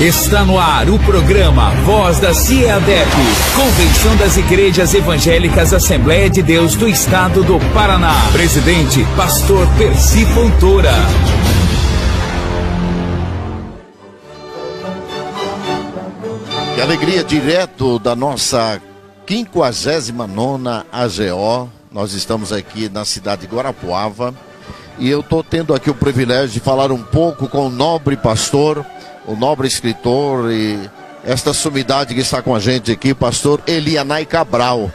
Está no ar o programa Voz da CIADEP, Convenção das Igrejas Evangélicas Assembleia de Deus do Estado do Paraná. Presidente, Pastor Percy Fontoura. Que alegria, direto da nossa 59ª AGO. Nós estamos aqui na cidade de Guarapuava e eu estou tendo aqui o privilégio de falar um pouco com o nobre pastor, o nobre escritor e esta sumidade que está com a gente aqui, pastor Elianai Cabral.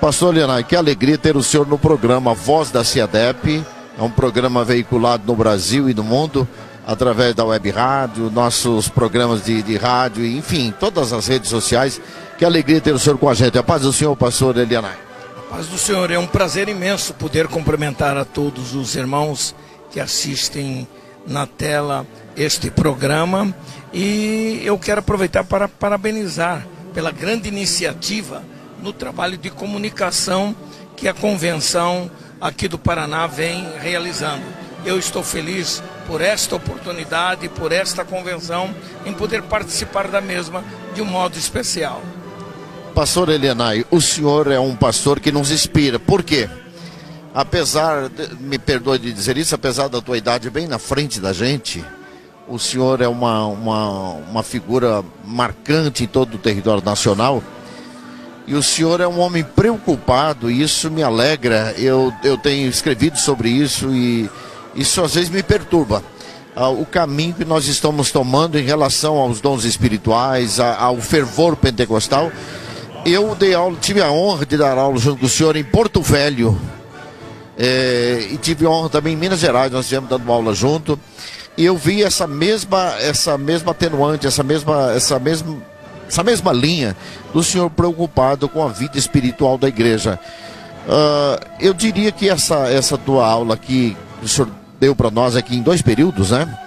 Pastor Elianai, que alegria ter o senhor no programa Voz da CIADEP. É um programa veiculado no Brasil e no mundo através da web rádio, nossos programas de rádio, enfim, todas as redes sociais. Que alegria ter o senhor com a gente. A paz do senhor, pastor Elianai. A paz do senhor, é um prazer imenso poder cumprimentar a todos os irmãos que assistem na tela este programa, e eu quero aproveitar para parabenizar pela grande iniciativa no trabalho de comunicação que a convenção aqui do Paraná vem realizando. Eu estou feliz por esta oportunidade, por esta convenção, em poder participar da mesma de um modo especial. Pastor Elianai, o senhor é um pastor que nos inspira. Por quê? Me perdoe de dizer isso, apesar da tua idade bem na frente da gente, o senhor é uma figura marcante em todo o território nacional. E o senhor é um homem preocupado, e isso me alegra. Eu tenho escrevido sobre isso e isso às vezes me perturba. O caminho que nós estamos tomando em relação aos dons espirituais, ao fervor pentecostal. Eu tive a honra de dar aula junto com o senhor em Porto Velho. E tive a honra também em Minas Gerais, nós estivemos dando uma aula junto. E eu vi essa mesma atenuante, essa mesma linha do senhor preocupado com a vida espiritual da igreja. Eu diria que essa tua aula aqui, que o senhor deu para nós aqui em 2 períodos, né?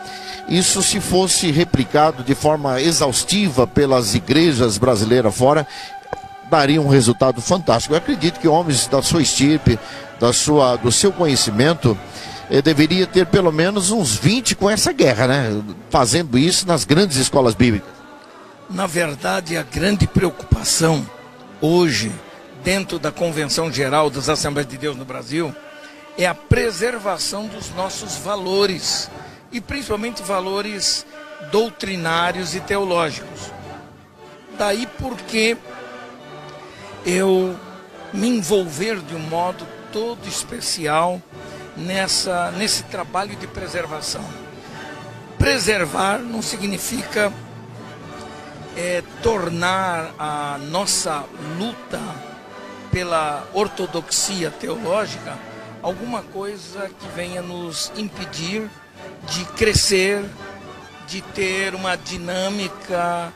Isso, se fosse replicado de forma exaustiva pelas igrejas brasileiras fora, daria um resultado fantástico. Eu acredito que homens da sua estirpe, do seu conhecimento, deveria ter pelo menos uns 20 com essa guerra, né? Fazendo isso nas grandes escolas bíblicas. Na verdade, a grande preocupação hoje, dentro da Convenção Geral das Assembleias de Deus no Brasil, é a preservação dos nossos valores, e principalmente valores doutrinários e teológicos. Daí porque eu me envolver de um modo todo especial nesse trabalho de preservação. Preservar não significa tornar a nossa luta pela ortodoxia teológica alguma coisa que venha nos impedir de crescer, de ter uma dinâmica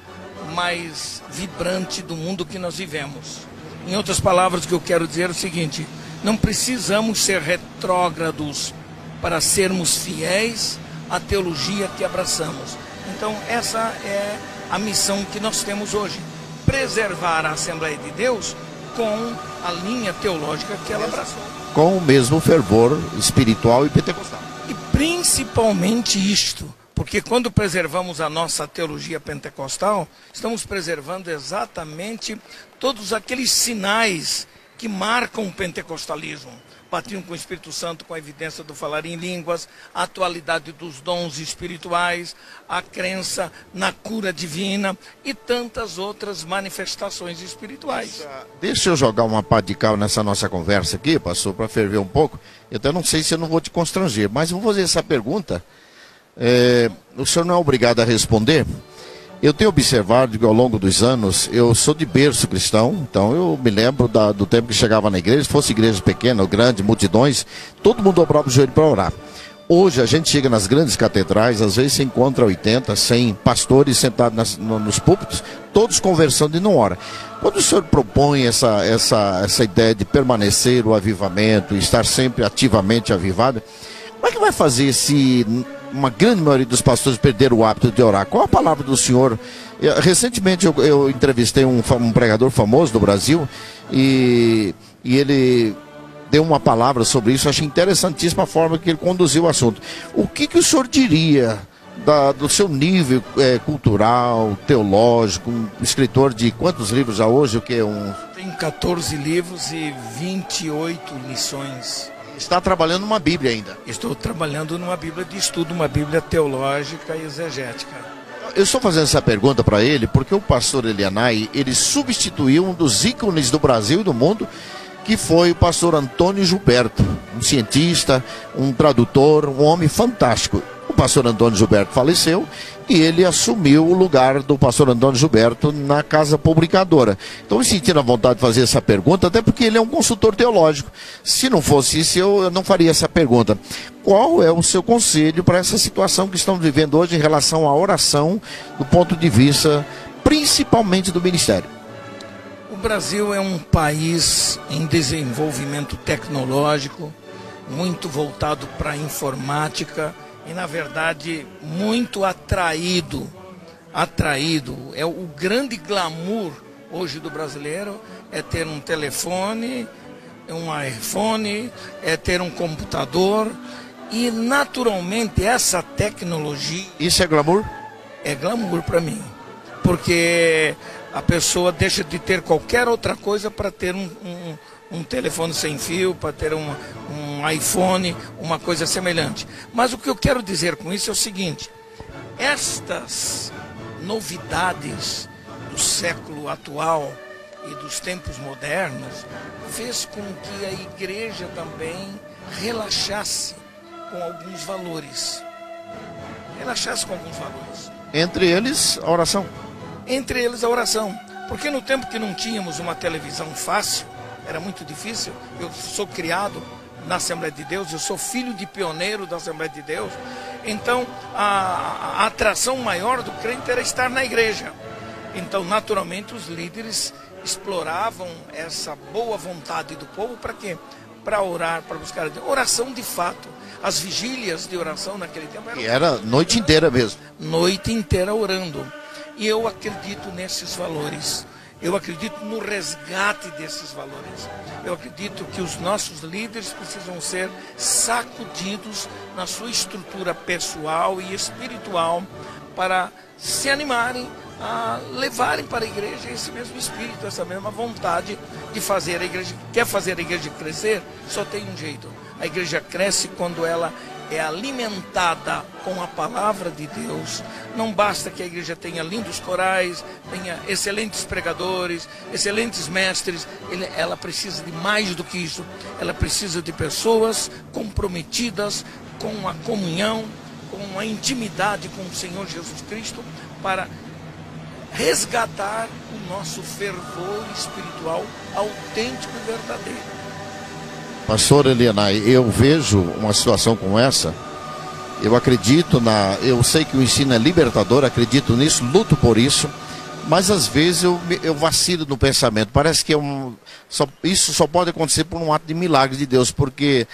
mais vibrante do mundo que nós vivemos. Em outras palavras, o que eu quero dizer é o seguinte: não precisamos ser retrógrados para sermos fiéis à teologia que abraçamos. Então, essa é a missão que nós temos hoje: preservar a Assembleia de Deus com a linha teológica que ela abraçou. Com o mesmo fervor espiritual e pentecostal. E principalmente isto, porque quando preservamos a nossa teologia pentecostal, estamos preservando exatamente todos aqueles sinais que marcam o pentecostalismo. Batismo com o Espírito Santo, com a evidência do falar em línguas, a atualidade dos dons espirituais, a crença na cura divina e tantas outras manifestações espirituais. Deixa eu jogar uma pá de cal nessa nossa conversa aqui, pastor, para ferver um pouco. Eu até não sei se eu não vou te constranger, mas vou fazer essa pergunta. O senhor não é obrigado a responder. Eu tenho observado que ao longo dos anos, eu sou de berço cristão, então eu me lembro do tempo que chegava na igreja, fosse igreja pequena ou grande, multidões, todo mundo dobrava o joelho para orar. Hoje a gente chega nas grandes catedrais, às vezes se encontra 80, 100 pastores sentados nos púlpitos, todos conversando e não ora. Quando o senhor propõe essa ideia de permanecer o avivamento, estar sempre ativamente avivado, como é que vai fazer se uma grande maioria dos pastores perderam o hábito de orar? Qual a palavra do senhor? Recentemente eu entrevistei um pregador famoso do Brasil e ele deu uma palavra sobre isso. Achei interessantíssima a forma que ele conduziu o assunto. O que o senhor diria do seu nível cultural, teológico, um escritor de quantos livros já hoje? O que? Tenho 14 livros e 28 lições. Está trabalhando numa Bíblia ainda? Estou trabalhando numa Bíblia de estudo, uma Bíblia teológica e exegética. Eu estou fazendo essa pergunta para ele porque o pastor Elianai, ele substituiu um dos ícones do Brasil e do mundo, que foi o pastor Antônio Gilberto, um cientista, um tradutor, um homem fantástico. O pastor Antônio Gilberto faleceu e ele assumiu o lugar do pastor Antônio Gilberto na Casa Publicadora. Então, me sentindo a vontade de fazer essa pergunta, até porque ele é um consultor teológico. Se não fosse isso, eu não faria essa pergunta. Qual é o seu conselho para essa situação que estamos vivendo hoje em relação à oração, do ponto de vista, principalmente do ministério? O Brasil é um país em desenvolvimento tecnológico, muito voltado para a informática, e, na verdade, muito atraído. É o grande glamour hoje do brasileiro, é ter um telefone, um iPhone, é ter um computador. E, naturalmente, essa tecnologia... Isso é glamour? É glamour para mim. Porque a pessoa deixa de ter qualquer outra coisa para ter um telefone sem fio, para ter um iPhone, uma coisa semelhante. Mas o que eu quero dizer com isso é o seguinte: estas novidades do século atual e dos tempos modernos fez com que a igreja também relaxasse com alguns valores. Entre eles, a oração. Porque no tempo que não tínhamos uma televisão fácil, era muito difícil. Eu sou criado na Assembleia de Deus, eu sou filho de pioneiro da Assembleia de Deus. Então, a atração maior do crente era estar na igreja. Então, naturalmente, os líderes exploravam essa boa vontade do povo para quê? Para orar, para buscar oração de fato. As vigílias de oração naquele tempo era noite inteira mesmo. Noite inteira orando. E eu acredito nesses valores. Eu acredito no resgate desses valores. Eu acredito que os nossos líderes precisam ser sacudidos na sua estrutura pessoal e espiritual para se animarem a levarem para a igreja esse mesmo espírito, essa mesma vontade de fazer a igreja. Quer fazer a igreja crescer? Só tem um jeito. A igreja cresce quando ela é alimentada com a palavra de Deus. Não basta que a igreja tenha lindos corais, tenha excelentes pregadores, excelentes mestres. Ela precisa de mais do que isso. Ela precisa de pessoas comprometidas com a comunhão, com a intimidade com o Senhor Jesus Cristo, para resgatar o nosso fervor espiritual autêntico e verdadeiro. Pastor Elianai, eu vejo uma situação como essa, eu sei que o ensino é libertador, acredito nisso, luto por isso, mas às vezes eu vacilo no pensamento. Parece que isso só pode acontecer por um ato de milagre de Deus, porque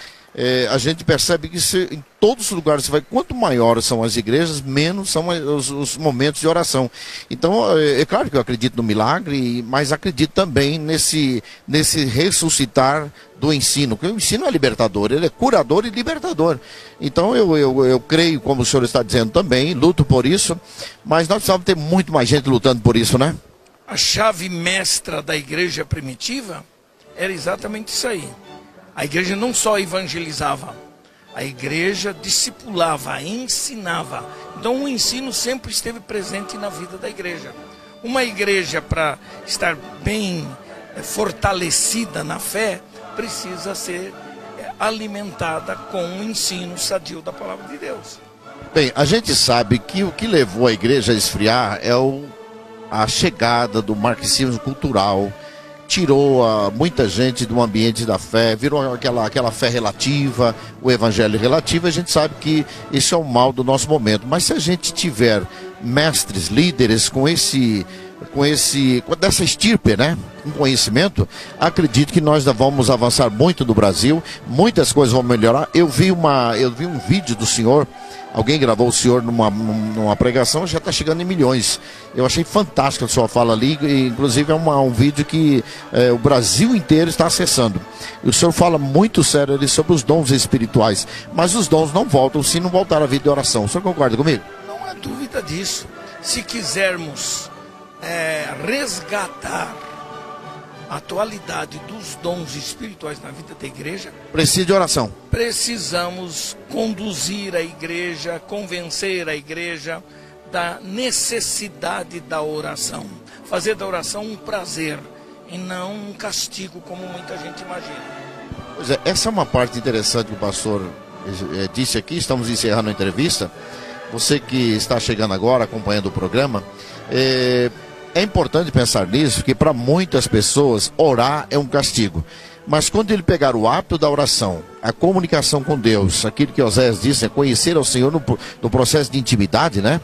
a gente percebe que em todos os lugares, quanto maiores são as igrejas, menos são os momentos de oração. Então, é claro que eu acredito no milagre, mas acredito também nesse ressuscitar do ensino, porque o ensino é libertador, ele é curador e libertador. Então, eu creio, como o senhor está dizendo também, luto por isso, mas nós precisamos ter muito mais gente lutando por isso, né? A chave mestra da igreja primitiva era exatamente isso aí. A igreja não só evangelizava, a igreja discipulava, ensinava. Então o ensino sempre esteve presente na vida da igreja. Uma igreja, para estar bem fortalecida na fé, precisa ser alimentada com o ensino sadio da palavra de Deus. Bem, a gente sabe que o que levou a igreja a esfriar é a chegada do marxismo cultural. Tirou muita gente do ambiente da fé, virou aquela fé relativa, o evangelho relativo. A gente sabe que isso é o mal do nosso momento. Mas se a gente tiver mestres, líderes dessa estirpe, né, com conhecimento, acredito que nós vamos avançar muito no Brasil, muitas coisas vão melhorar. Eu vi um vídeo do senhor. Alguém gravou o senhor numa pregação, já está chegando em milhões. Eu achei fantástico a sua fala ali, inclusive é um vídeo que o Brasil inteiro está acessando. E o senhor fala muito sério ali sobre os dons espirituais, mas os dons não voltam se não voltar a vida de oração. O senhor concorda comigo? Não Não há dúvida disso. Se quisermos resgatar a atualidade dos dons espirituais na vida da igreja, precisa de oração. Precisamos conduzir a igreja, convencer a igreja da necessidade da oração. Fazer da oração um prazer e não um castigo, como muita gente imagina. Pois é, essa é uma parte interessante que o pastor disse aqui. Estamos encerrando a entrevista. Você que está chegando agora, acompanhando o programa, é importante pensar nisso, que para muitas pessoas orar é um castigo. Mas quando ele pegar o hábito da oração, a comunicação com Deus, aquilo que Oséias disse, conhecer ao Senhor no processo de intimidade, né?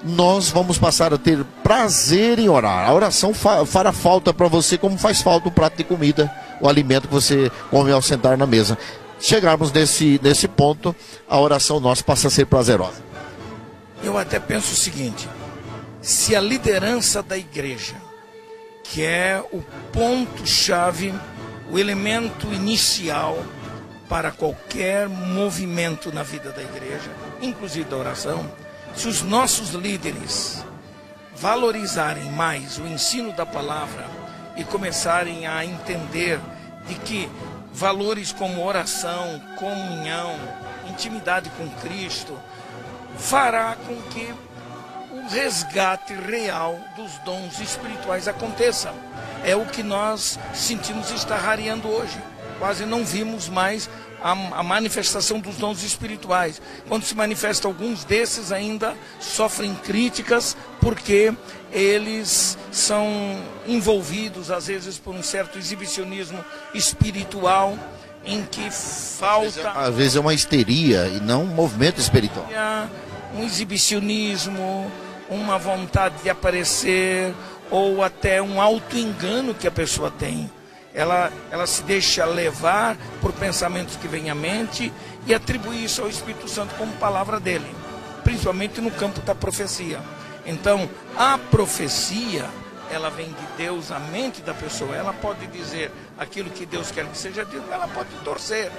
Nós vamos passar a ter prazer em orar. A oração fará falta para você como faz falta o prato de comida, o alimento que você come ao sentar na mesa. Chegarmos nesse ponto, a oração nossa passa a ser prazerosa. Eu até penso o seguinte: se a liderança da igreja, que é o ponto-chave, o elemento inicial para qualquer movimento na vida da igreja, inclusive da oração, se os nossos líderes valorizarem mais o ensino da palavra e começarem a entender de que valores como oração, comunhão, intimidade com Cristo, fará com que o resgate real dos dons espirituais aconteça. É o que nós sentimos estar rareando hoje. Quase não vimos mais a manifestação dos dons espirituais. Quando se manifesta, alguns desses ainda sofrem críticas porque eles são envolvidos às vezes por um certo exibicionismo espiritual em que falta... Às vezes é uma histeria e não um movimento espiritual. Um exibicionismo, uma vontade de aparecer, ou até um auto-engano que a pessoa tem. Ela se deixa levar por pensamentos que vêm à mente e atribui isso ao Espírito Santo como palavra dele, principalmente no campo da profecia. Então, a profecia, ela vem de Deus à mente da pessoa. Ela pode dizer aquilo que Deus quer que seja dito, ela pode torcer.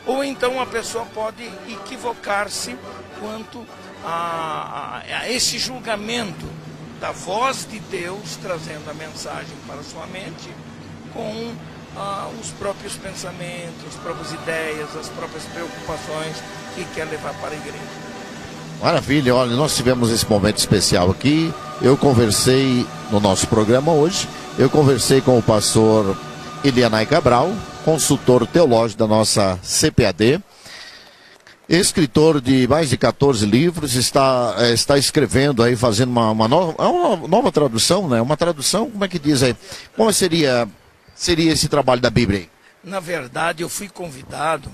Ou então a pessoa pode equivocar-se quanto a esse julgamento da voz de Deus trazendo a mensagem para a sua mente com os próprios pensamentos, as próprias ideias, as próprias preocupações que quer levar para a igreja. Maravilha, olha, nós tivemos esse momento especial aqui. Eu conversei no nosso programa hoje, eu conversei com o pastor Elianai Cabral, consultor teológico da nossa CPAD, escritor de mais de 14 livros, está escrevendo aí, fazendo uma nova tradução, né? Uma tradução, como é que diz aí? Como seria esse trabalho da Bíblia aí? Na verdade, eu fui convidado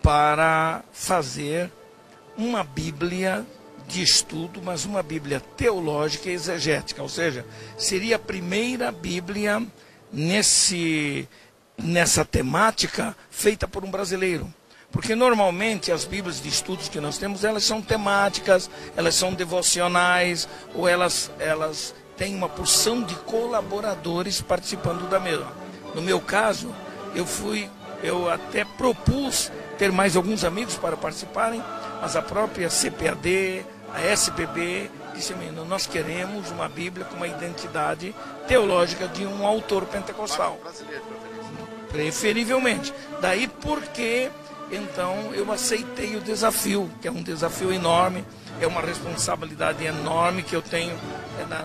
para fazer uma Bíblia de estudo, mas uma Bíblia teológica e exegética, ou seja, seria a primeira Bíblia nessa temática feita por um brasileiro. Porque normalmente as Bíblias de estudos que nós temos, elas são temáticas, elas são devocionais, ou elas têm uma porção de colaboradores participando da mesma. No meu caso, eu até propus ter mais alguns amigos para participarem, mas a própria CPAD, a SBB, disse: nós queremos uma Bíblia com uma identidade teológica de um autor pentecostal. Preferivelmente. Daí porque, então, eu aceitei o desafio, que é um desafio enorme, é uma responsabilidade enorme que eu tenho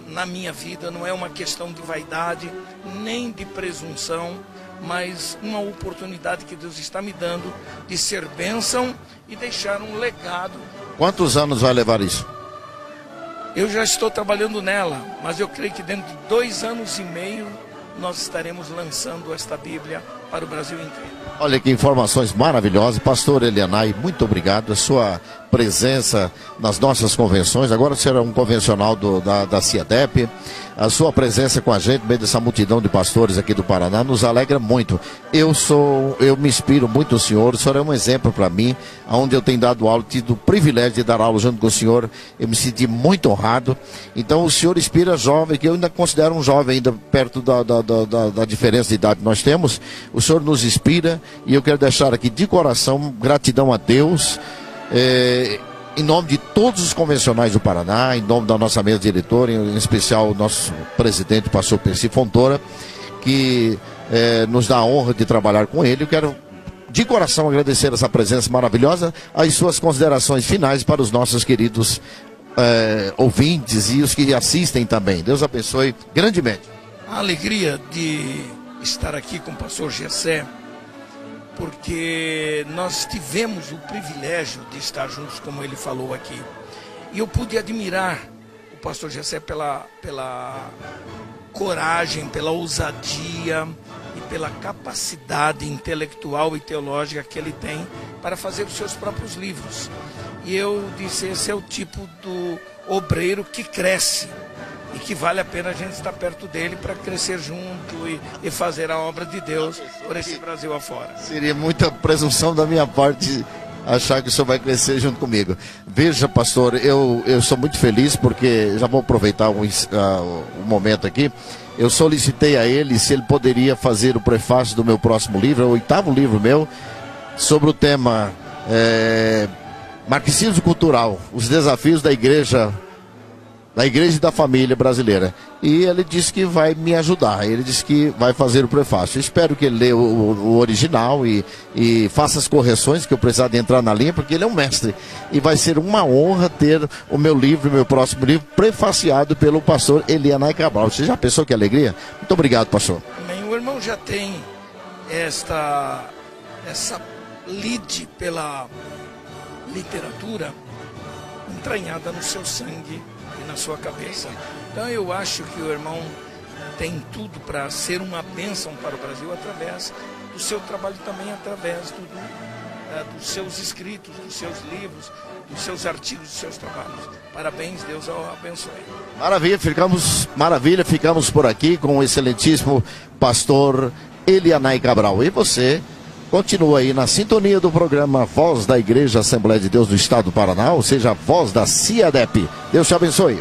na minha vida. Não é uma questão de vaidade, nem de presunção, mas uma oportunidade que Deus está me dando de ser bênção e deixar um legado. Quantos anos vai levar isso? Eu já estou trabalhando nela, mas eu creio que dentro de 2 anos e meio nós estaremos lançando esta Bíblia para o Brasil inteiro. Olha que informações maravilhosas. Pastor Elianai, muito obrigado. A sua presença nas nossas convenções, agora será um convencional da CIADEP. A sua presença com a gente, no meio dessa multidão de pastores aqui do Paraná, nos alegra muito. Eu me inspiro muito no senhor é um exemplo para mim, onde eu tenho dado aula, tido o privilégio de dar aula junto com o senhor, eu me senti muito honrado. Então o senhor inspira jovem, que eu ainda considero um jovem, ainda perto da diferença de idade que nós temos. O senhor nos inspira e eu quero deixar aqui de coração gratidão a Deus. em nome de todos os convencionais do Paraná, em nome da nossa mesa diretora, em especial o nosso presidente, pastor Percy Fontoura, que nos dá a honra de trabalhar com ele. Eu quero de coração agradecer essa presença maravilhosa. As suas considerações finais para os nossos queridos ouvintes e os que assistem também. Deus abençoe grandemente. A alegria de estar aqui com o pastor Gessé, porque nós tivemos o privilégio de estar juntos, como ele falou aqui. E eu pude admirar o pastor Gessé pela coragem, pela ousadia e pela capacidade intelectual e teológica que ele tem para fazer os seus próprios livros. E eu disse, esse é o tipo do obreiro que cresce e que vale a pena a gente estar perto dele para crescer junto e fazer a obra de Deus por esse Brasil afora. Seria muita presunção da minha parte achar que o senhor vai crescer junto comigo. Veja, pastor, eu sou muito feliz porque, já vou aproveitar um momento aqui, eu solicitei a ele se ele poderia fazer o prefácio do meu próximo livro, é o 8º livro meu, sobre o tema marxismo cultural, os desafios da igreja e da família brasileira. E ele disse que vai me ajudar, ele disse que vai fazer o prefácio. Eu espero que ele lê o original e faça as correções que eu precisar de entrar na linha, porque ele é um mestre. E vai ser uma honra ter o meu livro, o meu próximo livro, prefaciado pelo pastor Elianai Cabral. Você já pensou que alegria? Muito obrigado, pastor. Amém. O irmão já tem essa lide pela literatura entranhada no seu sangue e na sua cabeça. Então eu acho que o irmão tem tudo para ser uma bênção para o Brasil através do seu trabalho, também através dos seus escritos, dos seus livros, dos seus artigos, dos seus trabalhos. Parabéns, Deus o abençoe. Maravilha, ficamos por aqui com o excelentíssimo pastor Elianai Cabral. E você continua aí na sintonia do programa Voz da Igreja Assembleia de Deus do Estado do Paraná, ou seja, Voz da CIADEP. Deus te abençoe.